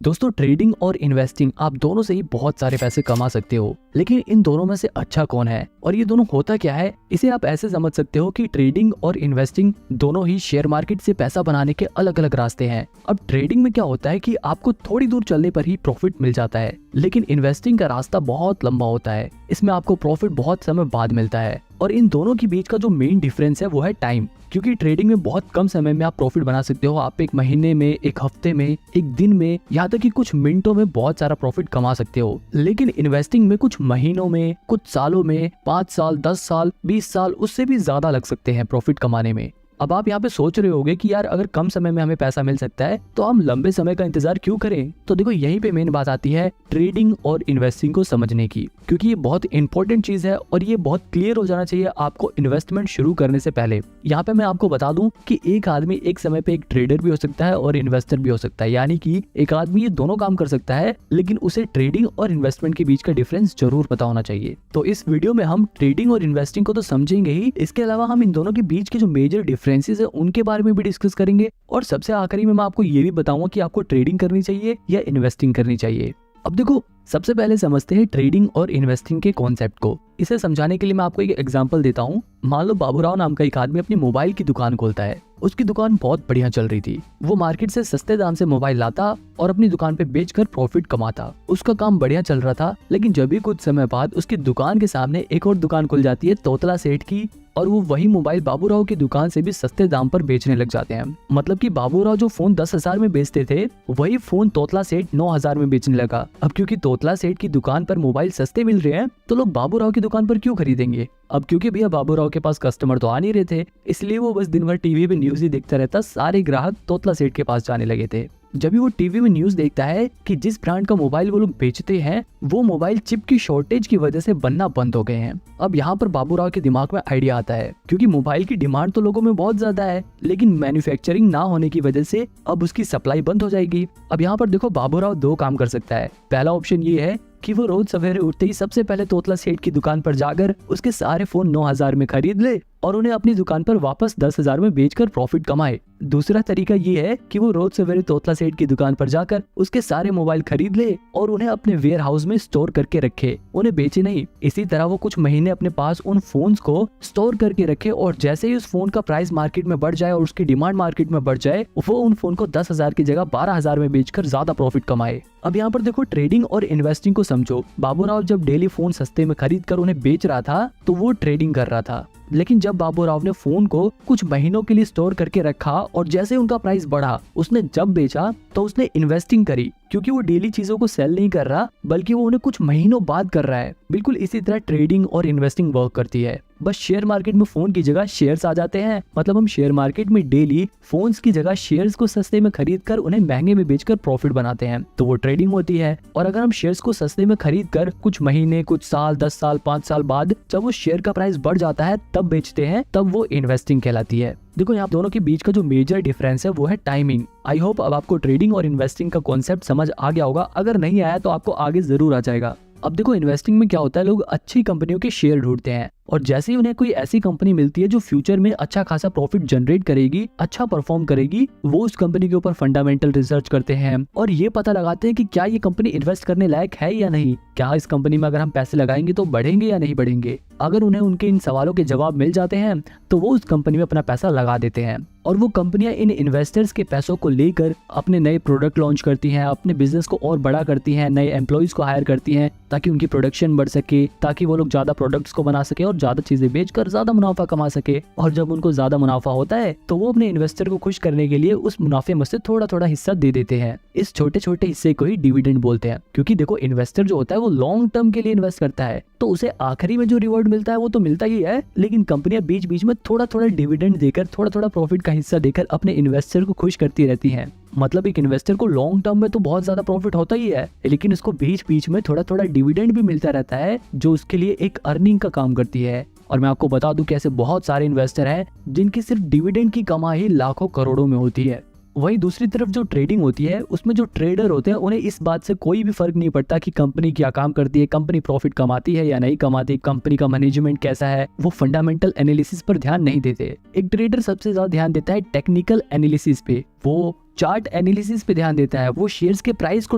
दोस्तों, ट्रेडिंग और इन्वेस्टिंग आप दोनों से ही बहुत सारे पैसे कमा सकते हो, लेकिन इन दोनों में से अच्छा कौन है और ये दोनों होता क्या है, इसे आप ऐसे समझ सकते हो कि ट्रेडिंग और इन्वेस्टिंग दोनों ही शेयर मार्केट से पैसा बनाने के अलग अलग रास्ते हैं। अब ट्रेडिंग में क्या होता है कि आपको थोड़ी दूर चलने पर ही प्रॉफिट मिल जाता है, लेकिन इन्वेस्टिंग का रास्ता बहुत लंबा होता है। इसमें आपको प्रॉफिट बहुत समय बाद मिलता है और इन दोनों के बीच का जो मेन डिफरेंस है वो है टाइम। क्योंकि ट्रेडिंग में बहुत कम समय में आप प्रॉफिट बना सकते हो। आप एक महीने में, एक हफ्ते में, एक दिन में, यहाँ तक कि कुछ मिनटों में बहुत सारा प्रॉफिट कमा सकते हो। लेकिन इन्वेस्टिंग में कुछ महीनों में, कुछ सालों में, 5 साल, 10 साल, 20 साल, उससे भी ज्यादा लग सकते हैं प्रॉफिट कमाने में। अब आप यहाँ पे सोच रहे होगे कि यार अगर कम समय में हमें पैसा मिल सकता है तो हम लंबे समय का इंतजार क्यों करें। तो देखो, यहीं पे मेन बात आती है ट्रेडिंग और इन्वेस्टिंग को समझने की, क्योंकि ये बहुत इंपॉर्टेंट चीज है और ये बहुत क्लियर हो जाना चाहिए आपको इन्वेस्टमेंट शुरू करने से पहले। यहाँ पे मैं आपको बता दूं कि एक आदमी एक समय पे एक ट्रेडर भी हो सकता है और इन्वेस्टर भी हो सकता है, यानी कि एक आदमी ये दोनों काम कर सकता है, लेकिन उसे ट्रेडिंग और इन्वेस्टमेंट के बीच का डिफरेंस जरूर पता होना चाहिए। तो इस वीडियो में हम ट्रेडिंग और इन्वेस्टिंग को तो समझेंगे ही, इसके अलावा हम इन दोनों के बीच के जो मेजर डिफरेंसेस है उनके बारे में भी डिस्कस करेंगे और सबसे आखिरी में मैं आपको ये भी बताऊंगा कि आपको ट्रेडिंग करनी चाहिए या इन्वेस्टिंग करनी चाहिए। अब देखो, सबसे पहले समझते हैं ट्रेडिंग और इन्वेस्टिंग के कॉन्सेप्ट को। इसे समझाने के लिए मैं आपको एक एग्जांपल देता हूँ। मान लो बाबूराव नाम का एक आदमी अपनी मोबाइल की दुकान खोलता है। उसकी दुकान बहुत बढ़िया चल रही थी। वो मार्केट से सस्ते दाम से मोबाइल लाता और अपनी दुकान पे बेचकर प्रॉफिट कमाता। उसका काम बढ़िया चल रहा था, लेकिन जब भी कुछ समय बाद उसकी दुकान के सामने एक और दुकान खुल जाती है तोतला सेठ की, और वो वही मोबाइल बाबूराव की दुकान से भी सस्ते दाम पर बेचने लग जाते हैं। मतलब कि बाबूराव जो फोन 10,000 में बेचते थे, वही फोन तोतला सेठ 9,000 में बेचने लगा। अब क्योंकि तोतला सेठ की दुकान पर मोबाइल सस्ते मिल रहे हैं, तो लोग बाबूराव की दुकान पर क्यों खरीदेंगे। अब क्योंकि भैया बाबूराव के पास कस्टमर तो आ नहीं रहे थे, इसलिए वो बस दिन भर टीवी पे न्यूज ही देखता रहता। सारे ग्राहक तोतला सेठ के पास जाने लगे थे। जब भी वो टीवी में न्यूज देखता है कि जिस ब्रांड का मोबाइल वो लोग बेचते हैं, वो मोबाइल चिप की शॉर्टेज की वजह से बनना बंद हो गए हैं। अब यहाँ पर बाबूराव के दिमाग में आइडिया आता है, क्योंकि मोबाइल की डिमांड तो लोगों में बहुत ज्यादा है, लेकिन मैन्युफैक्चरिंग ना होने की वजह से अब उसकी सप्लाई बंद हो जाएगी। अब यहाँ पर देखो, बाबूराव दो काम कर सकता है। पहला ऑप्शन ये है कि वो रोज सवेरे उठते ही सबसे पहले तोतला सेठ की दुकान पर जाकर उसके सारे फोन 9,000 में खरीद ले और उन्हें अपनी दुकान पर वापस 10,000 में बेचकर प्रॉफिट कमाए। दूसरा तरीका ये है कि वो रोज सवेरे तोतला सेठ की दुकान पर जाकर उसके सारे मोबाइल खरीद ले और उन्हें अपने वेयर हाउस में स्टोर करके रखे, उन्हें बेचे नहीं। इसी तरह वो कुछ महीने अपने पास उन फोन्स को स्टोर करके रखे और जैसे ही उस फोन का प्राइस मार्केट में बढ़ जाए और उसकी डिमांड मार्केट में बढ़ जाए, वो उन फोन को 10,000 की जगह 12,000 में बेचकर ज्यादा प्रॉफिट कमाए। अब यहाँ पर देखो, ट्रेडिंग और इन्वेस्टिंग को समझो। बाबूराव जब डेली फोन सस्ते में खरीद कर उन्हें बेच रहा था तो वो ट्रेडिंग कर रहा था, लेकिन जब बाबूराव ने फोन को कुछ महीनों के लिए स्टोर करके रखा और जैसे उनका प्राइस बढ़ा, उसने जब बेचा तो उसने इन्वेस्टिंग करी, क्योंकि वो डेली चीजों को सेल नहीं कर रहा बल्कि वो उन्हें कुछ महीनों बाद कर रहा है। बिल्कुल इसी तरह ट्रेडिंग और इन्वेस्टिंग वर्क करती है। बस शेयर मार्केट में फोन की जगह शेयर्स आ जाते हैं। मतलब हम शेयर मार्केट में डेली फोन्स की जगह शेयर्स को सस्ते में खरीद कर उन्हें महंगे में बेचकर प्रॉफिट बनाते हैं, तो वो ट्रेडिंग होती है। और अगर हम शेयर्स को सस्ते में खरीद कर कुछ महीने, कुछ साल, 10 साल, 5 साल बाद जब वो शेयर का प्राइस बढ़ जाता है तब बेचते हैं, तब वो इन्वेस्टिंग कहलाती है। देखो, यहाँ दोनों के बीच का जो मेजर डिफरेंस है वो है टाइमिंग। आई होप अब आपको ट्रेडिंग और इन्वेस्टिंग का कॉन्सेप्ट समझ आ गया होगा। अगर नहीं आया तो आपको आगे जरूर आ जाएगा। अब देखो, इन्वेस्टिंग में क्या होता है, लोग अच्छी कंपनियों के शेयर ढूंढते हैं और जैसे ही उन्हें कोई ऐसी कंपनी मिलती है जो फ्यूचर में अच्छा खासा प्रॉफिट जनरेट करेगी, अच्छा परफॉर्म करेगी, वो उस कंपनी के ऊपर फंडामेंटल रिसर्च करते हैं और ये पता लगाते हैं कि क्या ये कंपनी इन्वेस्ट करने लायक है या नहीं, क्या इस कंपनी में अगर हम पैसे लगाएंगे तो बढ़ेंगे या नहीं बढ़ेंगे। अगर उन्हें उनके इन सवालों के जवाब मिल जाते हैं तो वो उस कंपनी में अपना पैसा लगा देते हैं और वो कंपनियां इन इन्वेस्टर्स के पैसों को लेकर अपने नए प्रोडक्ट लॉन्च करती हैं, अपने बिजनेस को और बड़ा करती हैं, नए एम्प्लॉइज को हायर करती हैं ताकि उनकी प्रोडक्शन बढ़ सके, ताकि वो लोग ज्यादा प्रोडक्ट्स को बना सके और ज्यादा चीजें बेचकर ज्यादा मुनाफा कमा सके। और जब उनको ज्यादा मुनाफा होता है तो वो अपने इन्वेस्टर को खुश करने के लिए उस मुनाफे में से थोड़ा थोड़ा हिस्सा दे देते हैं। इस छोटे छोटे हिस्से को ही डिविडेंड बोलते हैं, क्योंकि देखो, इन्वेस्टर जो होता है वो लॉन्ग टर्म के लिए इन्वेस्ट करता है, तो उसे आखिरी में जो रिवॉर्ड मिलता है वो तो मिलता ही है, लेकिन कंपनियां बीच बीच में थोड़ा थोड़ा डिविडेंड देकर, थोड़ा थोड़ा प्रॉफिट का हिस्सा देकर अपने इन्वेस्टर को खुश करती रहती हैं। मतलब एक इन्वेस्टर को लॉन्ग टर्म में तो बहुत ज्यादा प्रॉफिट होता ही है, लेकिन उसको बीच बीच में थोड़ा थोड़ा डिविडेंड भी मिलता रहता है, जो उसके लिए एक अर्निंग का काम करती है। और मैं आपको बता दूं कि ऐसे बहुत सारे इन्वेस्टर हैं जिनकी सिर्फ डिविडेंड की कमाई लाखों करोड़ों में होती है। वहीं दूसरी तरफ जो ट्रेडिंग होती है उसमें जो ट्रेडर होते हैं उन्हें इस बात से कोई भी फर्क नहीं पड़ता कि कंपनी क्या काम करती है, कंपनी प्रॉफिट कमाती है या नहीं कमाती, कंपनी का मैनेजमेंट कैसा है। वो फंडामेंटल एनालिसिस पर ध्यान नहीं देते। एक ट्रेडर सबसे ज्यादा ध्यान देता है टेक्निकल एनालिसिस पे, वो चार्ट एनालिसिस पे ध्यान देता है, वो शेयर्स के प्राइस को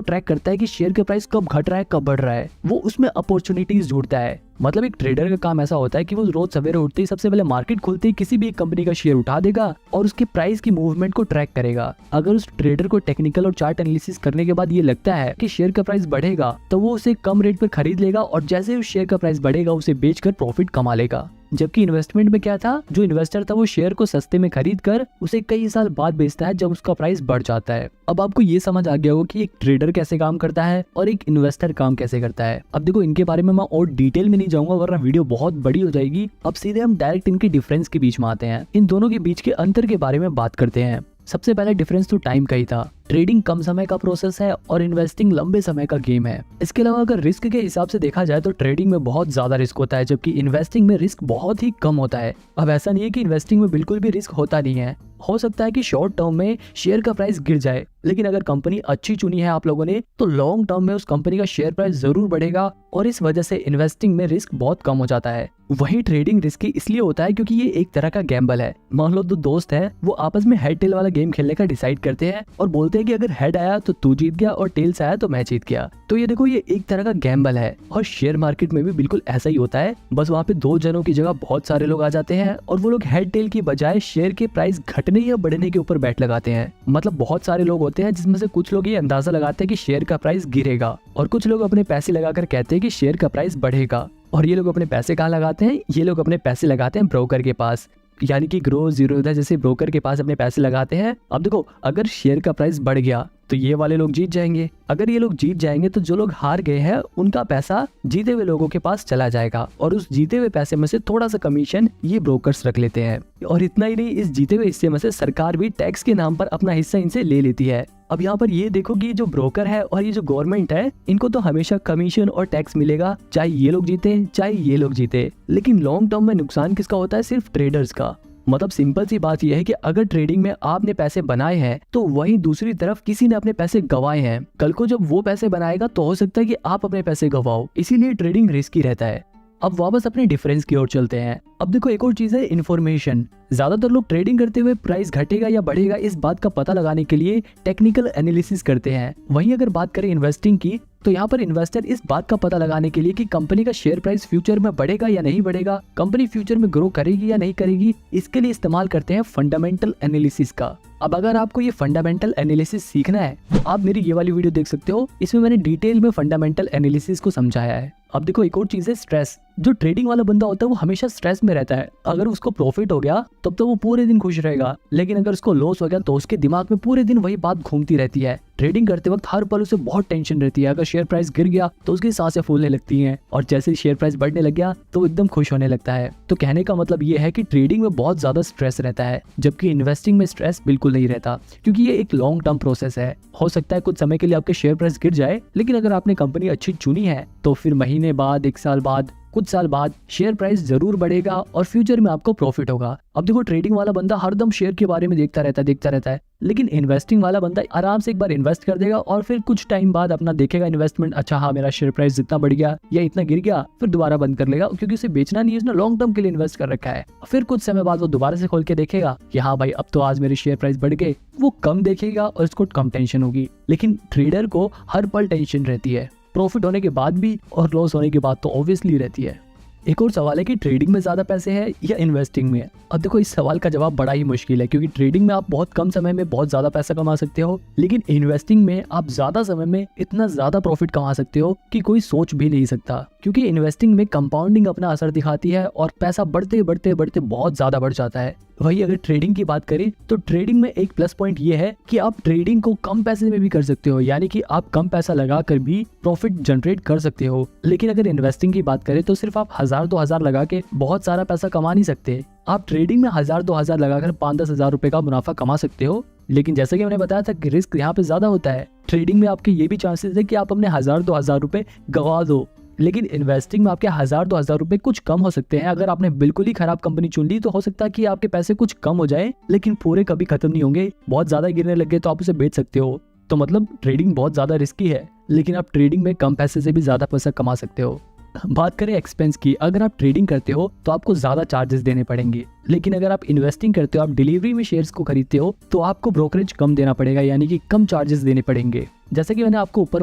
ट्रैक करता है कि शेयर के प्राइस कब घट रहा है कब बढ़ रहा है, वो उसमें अपॉर्चुनिटीज ढूंढता है। मतलब एक ट्रेडर का काम ऐसा होता है कि वो रोज सवेरे उठते ही सबसे पहले मार्केट खुलते ही किसी भी एक कंपनी का शेयर उठा देगा और उसके प्राइस की मूवमेंट को ट्रैक करेगा। अगर उस ट्रेडर को टेक्निकल और चार्ट एनालिसिस करने के बाद ये लगता है कि शेयर का प्राइस बढ़ेगा तो वो उसे कम रेट पर खरीद लेगा और जैसे उस शेयर का प्राइस बढ़ेगा उसे बेचकर प्रॉफिट कमा लेगा। जबकि इन्वेस्टमेंट में क्या था, जो इन्वेस्टर था वो शेयर को सस्ते में खरीद कर उसे कई साल बाद बेचता है जब उसका प्राइस बढ़ जाता है। अब आपको ये समझ आ गया होगा कि एक ट्रेडर कैसे काम करता है और एक इन्वेस्टर काम कैसे करता है। अब देखो इनके बारे में मैं और डिटेल में नहीं जाऊंगा वरना वीडियो बहुत बड़ी हो जाएगी। अब सीधे हम डायरेक्ट इनके डिफरेंस के बीच में आते हैं, इन दोनों के बीच के अंतर के बारे में बात करते हैं। सबसे पहला डिफरेंस तो टाइम का ही था। ट्रेडिंग कम समय का प्रोसेस है और इन्वेस्टिंग लंबे समय का गेम है। इसके अलावा अगर रिस्क के हिसाब से देखा जाए तो ट्रेडिंग में बहुत ज्यादा रिस्क होता है जबकि इन्वेस्टिंग में रिस्क बहुत ही कम होता है। अब ऐसा नहीं है कि इन्वेस्टिंग में बिल्कुल भी रिस्क होता नहीं है, हो सकता है कि शॉर्ट टर्म में शेयर का प्राइस गिर जाए, लेकिन अगर कंपनी अच्छी चुनी है आप लोगों ने तो लॉन्ग टर्म में उस कंपनी का शेयर प्राइस जरूर बढ़ेगा और इस वजह से इन्वेस्टिंग में रिस्क बहुत कम हो जाता है। वहीं ट्रेडिंग रिस्की इसलिए होता है क्योंकि ये एक तरह का गैम्बल है। मान लो दो दोस्त हैं, वो आपस में हेड टेल वाला गेम खेलने का डिसाइड करते हैं और बोलते हैं कि अगर हेड आया तो तू जीत गया और टेल्स आया तो मैं जीत गया। तो ये देखो ये एक तरह का गैम्बल है और शेयर मार्केट में भी बिल्कुल ऐसा ही होता है। बस वहाँ पे दो जनों की जगह बहुत सारे लोग आ जाते हैं और वो लोग हेड टेल की बजाय शेयर के प्राइस घटने या बढ़ने के ऊपर बैट लगाते हैं। मतलब बहुत सारे लोग होते हैं जिसमें से कुछ लोग ये अंदाजा लगाते हैं कि शेयर का प्राइस गिरेगा और कुछ लोग अपने पैसे लगाकर कहते हैं कि शेयर का प्राइस बढ़ेगा। और ये लोग अपने पैसे कहाँ लगाते हैं, ये लोग अपने पैसे लगाते हैं ब्रोकर के पास, यानी कि ग्रो जीरोधा जैसे ब्रोकर के पास अपने पैसे लगाते हैं। अब देखो अगर शेयर का प्राइस बढ़ गया तो ये वाले लोग जीत जाएंगे, अगर ये लोग जीत जाएंगे तो जो लोग हार गए हैं उनका पैसा जीते हुए लोगों के पास चला जाएगा और उस जीते हुए पैसे में से थोड़ा सा कमीशन ये ब्रोकर्स रख लेते हैं। और इतना ही नहीं, इस जीते हुए हिस्से में से सरकार भी टैक्स के नाम पर अपना हिस्सा इनसे ले लेती है। अब यहाँ पर ये देखो कि जो ब्रोकर है और ये जो गवर्नमेंट है इनको तो हमेशा कमीशन और टैक्स मिलेगा, चाहे ये लोग जीते चाहे ये लोग जीते। लेकिन लॉन्ग टर्म में नुकसान किसका होता है, सिर्फ ट्रेडर्स का। मतलब सिंपल सी बात यह है कि अगर ट्रेडिंग में आपने पैसे बनाए हैं तो वहीं दूसरी तरफ किसी ने अपने पैसे गंवाए हैं। कल को जब वो पैसे बनाएगा तो हो सकता है कि आप अपने पैसे गंवाओ, इसीलिए ट्रेडिंग रिस्की रहता है। अब वापस अपने डिफरेंस की ओर चलते हैं। अब देखो एक और चीज है इन्फॉर्मेशन। ज्यादातर लोग ट्रेडिंग करते हुए प्राइस घटेगा या बढ़ेगा इस बात का पता लगाने के लिए टेक्निकल एनालिसिस करते हैं। वहीं अगर बात करें इन्वेस्टिंग की तो यहाँ पर इन्वेस्टर इस बात का पता लगाने के लिए कि कंपनी का शेयर प्राइस फ्यूचर में बढ़ेगा या नहीं बढ़ेगा, कंपनी फ्यूचर में ग्रो करेगी या नहीं करेगी, इसके लिए इस्तेमाल करते हैं फंडामेंटल एनालिसिस का। अब अगर आपको ये फंडामेंटल एनालिसिस सीखना है तो आप मेरी ये वाली वीडियो देख सकते हो, इसमें मैंने डिटेल में फंडामेंटल एनालिसिस को समझाया है। अब देखो एक और चीज है स्ट्रेस। जो ट्रेडिंग वाला बंदा होता है वो हमेशा स्ट्रेस में रहता है। अगर उसको प्रॉफिट हो गया तब तो वो पूरे दिन खुश रहेगा, लेकिन अगर उसको लॉस हो गया तो उसके दिमाग में पूरे दिन वही बात घूमती रहती है। ट्रेडिंग करते वक्त हर पल उसे बहुत टेंशन रहती है। अगर शेयर प्राइस गिर गया तो उसकी सांसें फूलने लगती हैं और जैसे शेयर प्राइस बढ़ने लग गया तो एकदम खुश होने लगता है। तो कहने का मतलब ये है कि ट्रेडिंग में बहुत ज्यादा स्ट्रेस रहता है जबकि इन्वेस्टिंग में स्ट्रेस बिल्कुल नहीं रहता, क्योंकि ये एक लॉन्ग टर्म प्रोसेस है। हो सकता है कुछ समय के लिए आपके शेयर प्राइस गिर जाए, लेकिन अगर आपने कंपनी अच्छी चुनी है तो फिर महीने बाद, एक साल बाद, कुछ साल बाद शेयर प्राइस जरूर बढ़ेगा और फ्यूचर में आपको प्रॉफिट होगा। अब देखो ट्रेडिंग वाला बंदा हरदम शेयर के बारे में देखता रहता है, लेकिन इन्वेस्टिंग वाला बंदा आराम से एक बार इन्वेस्ट कर देगा और फिर कुछ टाइम बाद अपना देखेगा इन्वेस्टमेंट, अच्छा हाँ मेरा शेयर प्राइस जितना बढ़ गया या इतना गिर गया, फिर दोबारा बंद कर लेगा, क्योंकि उसे बेचना नहीं है, उसने लॉन्ग टर्म के लिए इन्वेस्ट कर रखा है। फिर कुछ समय बाद वो दोबारा से खोल के देखेगा कि हाँ भाई अब तो आज मेरे शेयर प्राइस बढ़ गए, वो कम देखेगा और उसको कम टेंशन होगी। लेकिन ट्रेडर को हर पल टेंशन रहती है, प्रॉफिट होने के बाद भी और लॉस होने के बाद तो ऑब्वियसली रहती है। एक और सवाल है कि ट्रेडिंग में ज्यादा पैसे हैं या इन्वेस्टिंग में। अब देखो इस सवाल का जवाब बड़ा ही मुश्किल है, क्योंकि ट्रेडिंग में आप बहुत कम समय में बहुत ज्यादा पैसा कमा सकते हो, लेकिन इन्वेस्टिंग में आप ज्यादा समय में इतना ज्यादा प्रॉफिट कमा सकते हो कि कोई सोच भी नहीं सकता। क्योंकि इन्वेस्टिंग में कंपाउंडिंग अपना असर दिखाती है और पैसा बढ़ते बढ़ते बढ़ते बहुत ज्यादा बढ़ जाता है। वही अगर ट्रेडिंग की बात करें तो ट्रेडिंग में एक प्लस पॉइंट ये है कि आप ट्रेडिंग को कम पैसे में भी कर सकते हो, यानी कि आप कम पैसा लगाकर भी प्रॉफिट जनरेट कर सकते हो। लेकिन अगर इन्वेस्टिंग की बात करें तो सिर्फ आप 1000-2000 लगा के बहुत सारा पैसा कमा नहीं सकते। आप ट्रेडिंग में 1000-2000 लगाकर 5-10 हजार रुपए का मुनाफा कमा सकते हो, लेकिन जैसे कि मैंने बताया था कि रिस्क यहाँ पे ज्यादा होता है। ट्रेडिंग में आपके ये भी चांसेस है कि आप अपने 1000-2000 रुपए गवा दो, लेकिन इन्वेस्टिंग में आपके 1000-2000 रुपए कुछ कम हो सकते हैं। अगर आपने बिल्कुल ही खराब कंपनी चुन ली तो हो सकता है कि आपके पैसे कुछ कम हो जाए, लेकिन पूरे कभी खत्म नहीं होंगे। बहुत ज्यादा गिरने लग गए तो आप उसे बेच सकते हो। तो मतलब ट्रेडिंग बहुत ज्यादा रिस्की है, लेकिन आप ट्रेडिंग में कम पैसे से भी ज्यादा पैसा कमा सकते हो। बात करें एक्सपेंस की, अगर आप ट्रेडिंग करते हो तो आपको ज्यादा चार्जेस देने पड़ेंगे, लेकिन अगर आप इन्वेस्टिंग करते हो, आप डिलीवरी में शेयर्स को खरीदते हो, तो आपको ब्रोकरेज कम देना पड़ेगा, यानी कि कम चार्जेस देने पड़ेंगे। जैसे कि मैंने आपको ऊपर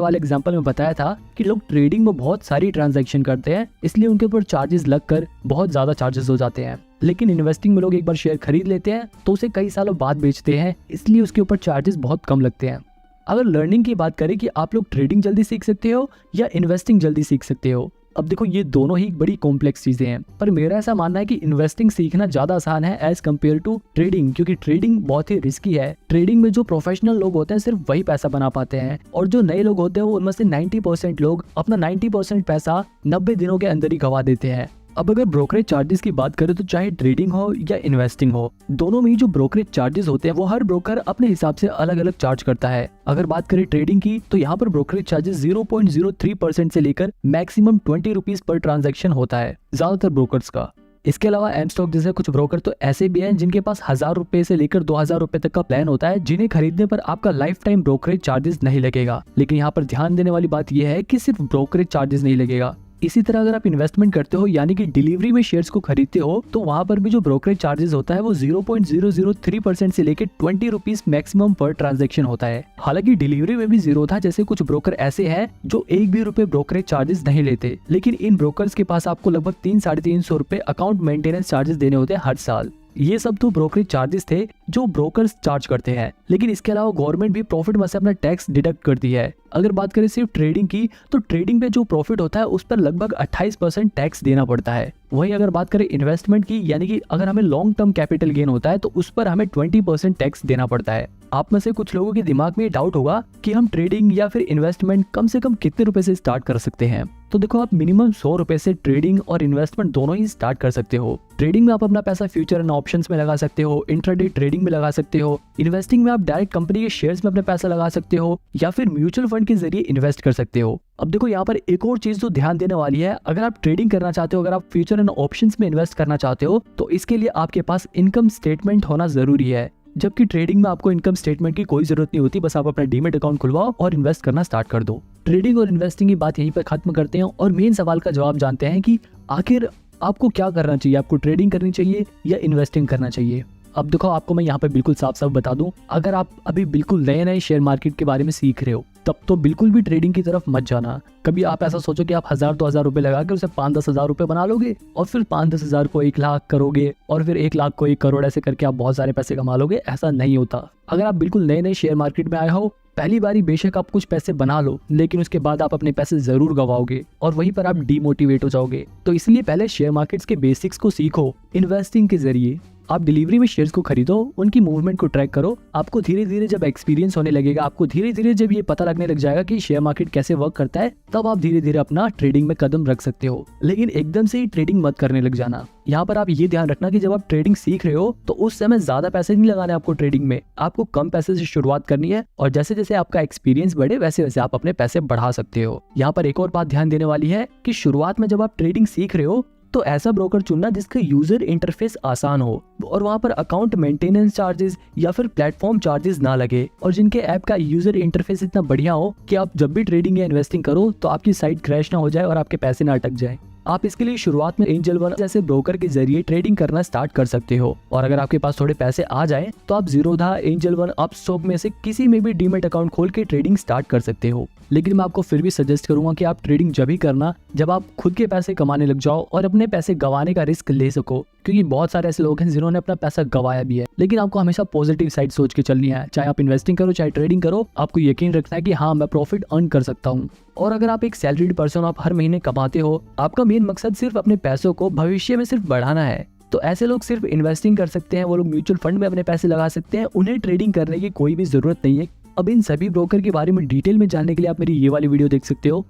वाले एग्जांपल में बताया था कि लोग ट्रेडिंग में बहुत सारी ट्रांजैक्शन करते हैं, इसलिए उनके ऊपर चार्जेस लगकर बहुत ज्यादा चार्जेस हो जाते हैं। लेकिन इन्वेस्टिंग में लोग एक बार शेयर खरीद लेते हैं तो उसे कई सालों बाद बेचते हैं, इसलिए उसके ऊपर चार्जेस बहुत कम लगते हैं। अगर लर्निंग की बात करें कि आप लोग ट्रेडिंग जल्दी सीख सकते हो या इन्वेस्टिंग जल्दी सीख सकते हो, अब देखो ये दोनों ही बड़ी कॉम्प्लेक्स चीजें हैं, पर मेरा ऐसा मानना है कि इन्वेस्टिंग सीखना ज्यादा आसान है एज कम्पेयर टू ट्रेडिंग, क्योंकि ट्रेडिंग बहुत ही रिस्की है। ट्रेडिंग में जो प्रोफेशनल लोग होते हैं सिर्फ वही पैसा बना पाते हैं, और जो नए लोग होते हैं उनमें से 90% लोग अपना 90% पैसा 90 दिनों के अंदर ही गवा देते हैं। अब अगर ब्रोकरेज चार्जेस की बात करें तो चाहे ट्रेडिंग हो या इन्वेस्टिंग हो, दोनों में ही जो ब्रोकरेज चार्जेस होते हैं वो हर ब्रोकर अपने हिसाब से अलग अलग चार्ज करता है। अगर बात करें ट्रेडिंग की तो यहाँ पर ब्रोकरेज चार्जेस 0.03% से लेकर मैक्सिमम 20 रुपीज पर ट्रांजैक्शन होता है ज्यादातर ब्रोकर्स का। इसके अलावा एम स्टॉक जैसे कुछ ब्रोकर तो ऐसे भी हैं जिनके पास 1000 रुपए से लेकर 2000 रुपए तक का प्लान होता है, जिन्हें खरीदने पर आपका लाइफ टाइम ब्रोकरेज चार्जेस नहीं लगेगा। लेकिन यहाँ पर ध्यान देने वाली बात यह है कि सिर्फ ब्रोकरेज चार्जेस नहीं लगेगा। इसी तरह अगर आप इन्वेस्टमेंट करते हो यानी कि डिलीवरी में शेयर्स को खरीदते हो, तो वहां पर भी जो ब्रोकरेज चार्जेस होता है वो 0.003% से लेकर 20 रुपीज मैक्सिमम पर ट्रांजैक्शन होता है। हालांकि डिलीवरी में भी जीरो था, जैसे कुछ ब्रोकर ऐसे हैं जो 1 भी रुपए ब्रोकरेज चार्जेस नहीं लेते, लेकिन इन ब्रोकर्स के पास आपको लगभग 300-350 रुपए अकाउंट मेंटेनेंस चार्जेस देने होते हैं हर साल। ये सब तो ब्रोकरेज चार्जेस थे जो ब्रोकर्स चार्ज करते हैं, लेकिन इसके अलावा गवर्नमेंट भी प्रॉफिट में से अपना टैक्स डिडक्ट करती है। अगर बात करें सिर्फ ट्रेडिंग की, तो ट्रेडिंग पे जो प्रॉफिट होता है उस पर लगभग 28% टैक्स देना पड़ता है। वहीं अगर बात करें इन्वेस्टमेंट की, यानी कि अगर हमें लॉन्ग टर्म कैपिटल गेन होता है तो उस पर हमें 20% टैक्स देना पड़ता है। आप में से कुछ लोगों के दिमाग में डाउट होगा कि हम ट्रेडिंग या फिर इन्वेस्टमेंट कम से कम कितने रुपए से स्टार्ट कर सकते हैं। तो देखो, आप मिनिमम 100 रुपए से ट्रेडिंग और इन्वेस्टमेंट दोनों ही स्टार्ट कर सकते हो। ट्रेडिंग में आप अपना पैसा फ्यूचर एंड ऑप्शंस में लगा सकते हो, इंट्राडे ट्रेडिंग में लगा सकते हो। इन्वेस्टिंग में आप डायरेक्ट कंपनी के शेयर्स में अपना पैसा लगा सकते हो या फिर म्यूचुअल फंड के जरिए इन्वेस्ट कर सकते हो। अब देखो, यहाँ पर एक और चीज जो ध्यान देने वाली है, अगर आप ट्रेडिंग करना चाहते हो, अगर आप फ्यूचर एंड ऑप्शंस में इन्वेस्ट करना चाहते हो, तो इसके लिए आपके पास इनकम स्टेटमेंट होना जरूरी है। जबकि ट्रेडिंग में आपको इनकम स्टेटमेंट की कोई जरूरत नहीं होती, बस आप अपना डीमेट अकाउंट खुलवाओ और इन्वेस्ट करना स्टार्ट कर दो। ट्रेडिंग और इन्वेस्टिंग की बात यहीं पर खत्म करते हैं और मेन सवाल का जवाब जानते हैं कि आखिर आपको क्या करना चाहिए, आपको ट्रेडिंग करनी चाहिए या इन्वेस्टिंग करना चाहिए। अब देखो, आपको मैं यहाँ पे बिल्कुल साफ साफ बता दूं, अगर आप अभी बिल्कुल नए नए शेयर मार्केट के बारे में सीख रहे हो, तब तो बिल्कुल भी ट्रेडिंग की तरफ मत जाना। कभी आप ऐसा सोचो कि आप 1000-2000 रुपए लगा के उसे 5-10 हजार रुपए बना लोगे और फिर 5-10 हजार को 1 लाख करोगे और फिर 1 लाख को 1 करोड़, ऐसे करके आप बहुत सारे पैसे कमा लोगे। ऐसा नहीं होता। अगर आप बिल्कुल नए नए शेयर मार्केट में आए हो, पहली बारी बेशक आप कुछ पैसे बना लो, लेकिन उसके बाद आप अपने पैसे जरूर गवाओगे और वहीं पर आप डीमोटिवेट हो जाओगे। तो इसलिए पहले शेयर मार्केट्स के बेसिक्स को सीखो। इन्वेस्टिंग के जरिए आप डिलीवरी में शेयर्स को खरीदो, उनकी मूवमेंट को ट्रैक करो। आपको धीरे धीरे जब एक्सपीरियंस होने लगेगा, आपको धीरे धीरे जब ये पता लगने लग जाएगा कि शेयर मार्केट कैसे वर्क करता है, तब आप धीरे धीरे अपना ट्रेडिंग में कदम रख सकते हो। लेकिन एकदम से ही ट्रेडिंग मत करने लग जाना। यहाँ पर आप ये ध्यान रखना कि जब आप ट्रेडिंग सीख रहे हो तो उस समय ज्यादा पैसे नहीं लगाने आपको ट्रेडिंग में, आपको कम पैसे से शुरुआत करनी है और जैसे जैसे आपका एक्सपीरियंस बढ़े वैसे वैसे आप अपने पैसे बढ़ा सकते हो। यहाँ पर एक और बात ध्यान देने वाली है कि शुरुआत में जब आप ट्रेडिंग सीख रहे हो तो ऐसा ब्रोकर चुनना जिसका यूजर इंटरफेस आसान हो और वहां पर अकाउंट मेंटेनेंस चार्जेस या फिर प्लेटफॉर्म चार्जेस ना लगे और जिनके ऐप का यूजर इंटरफेस इतना बढ़िया हो कि आप जब भी ट्रेडिंग या इन्वेस्टिंग करो तो आपकी साइट क्रैश ना हो जाए और आपके पैसे ना अटक जाए। आप इसके लिए शुरुआत में एंजल वन जैसे ब्रोकर के जरिए ट्रेडिंग करना स्टार्ट कर सकते हो और अगर आपके पास थोड़े पैसे आ जाए तो आप जीरोधा, एंजल वन, अपस्टॉक में से किसी में भी डीमेट अकाउंट खोल के ट्रेडिंग स्टार्ट कर सकते हो। लेकिन मैं आपको फिर भी सजेस्ट करूंगा कि आप ट्रेडिंग जब ही करना जब आप खुद के पैसे कमाने लग जाओ और अपने पैसे गंवाने का रिस्क ले सको, क्योंकि बहुत सारे ऐसे लोग हैं जिन्होंने अपना पैसा गंवाया भी है। लेकिन आपको हमेशा पॉजिटिव साइड सोच के चलनी है। चाहे आप इन्वेस्टिंग करो चाहे ट्रेडिंग करो, आपको यकीन रखना है कि हाँ, मैं प्रॉफिट अर्न कर सकता हूँ। और अगर आप एक सैलरीड पर्सन, आप हर महीने कमाते हो, आपका मेन मकसद सिर्फ अपने पैसों को भविष्य में सिर्फ बढ़ाना है, तो ऐसे लोग सिर्फ इन्वेस्टिंग कर सकते हैं। वो लोग म्यूचुअल फंड में अपने पैसे लगा सकते हैं, उन्हें ट्रेडिंग करने की कोई भी जरूरत नहीं है। अब इन सभी ब्रोकर के बारे में डिटेल में जानने के लिए आप मेरी ये वाली वीडियो देख सकते हो।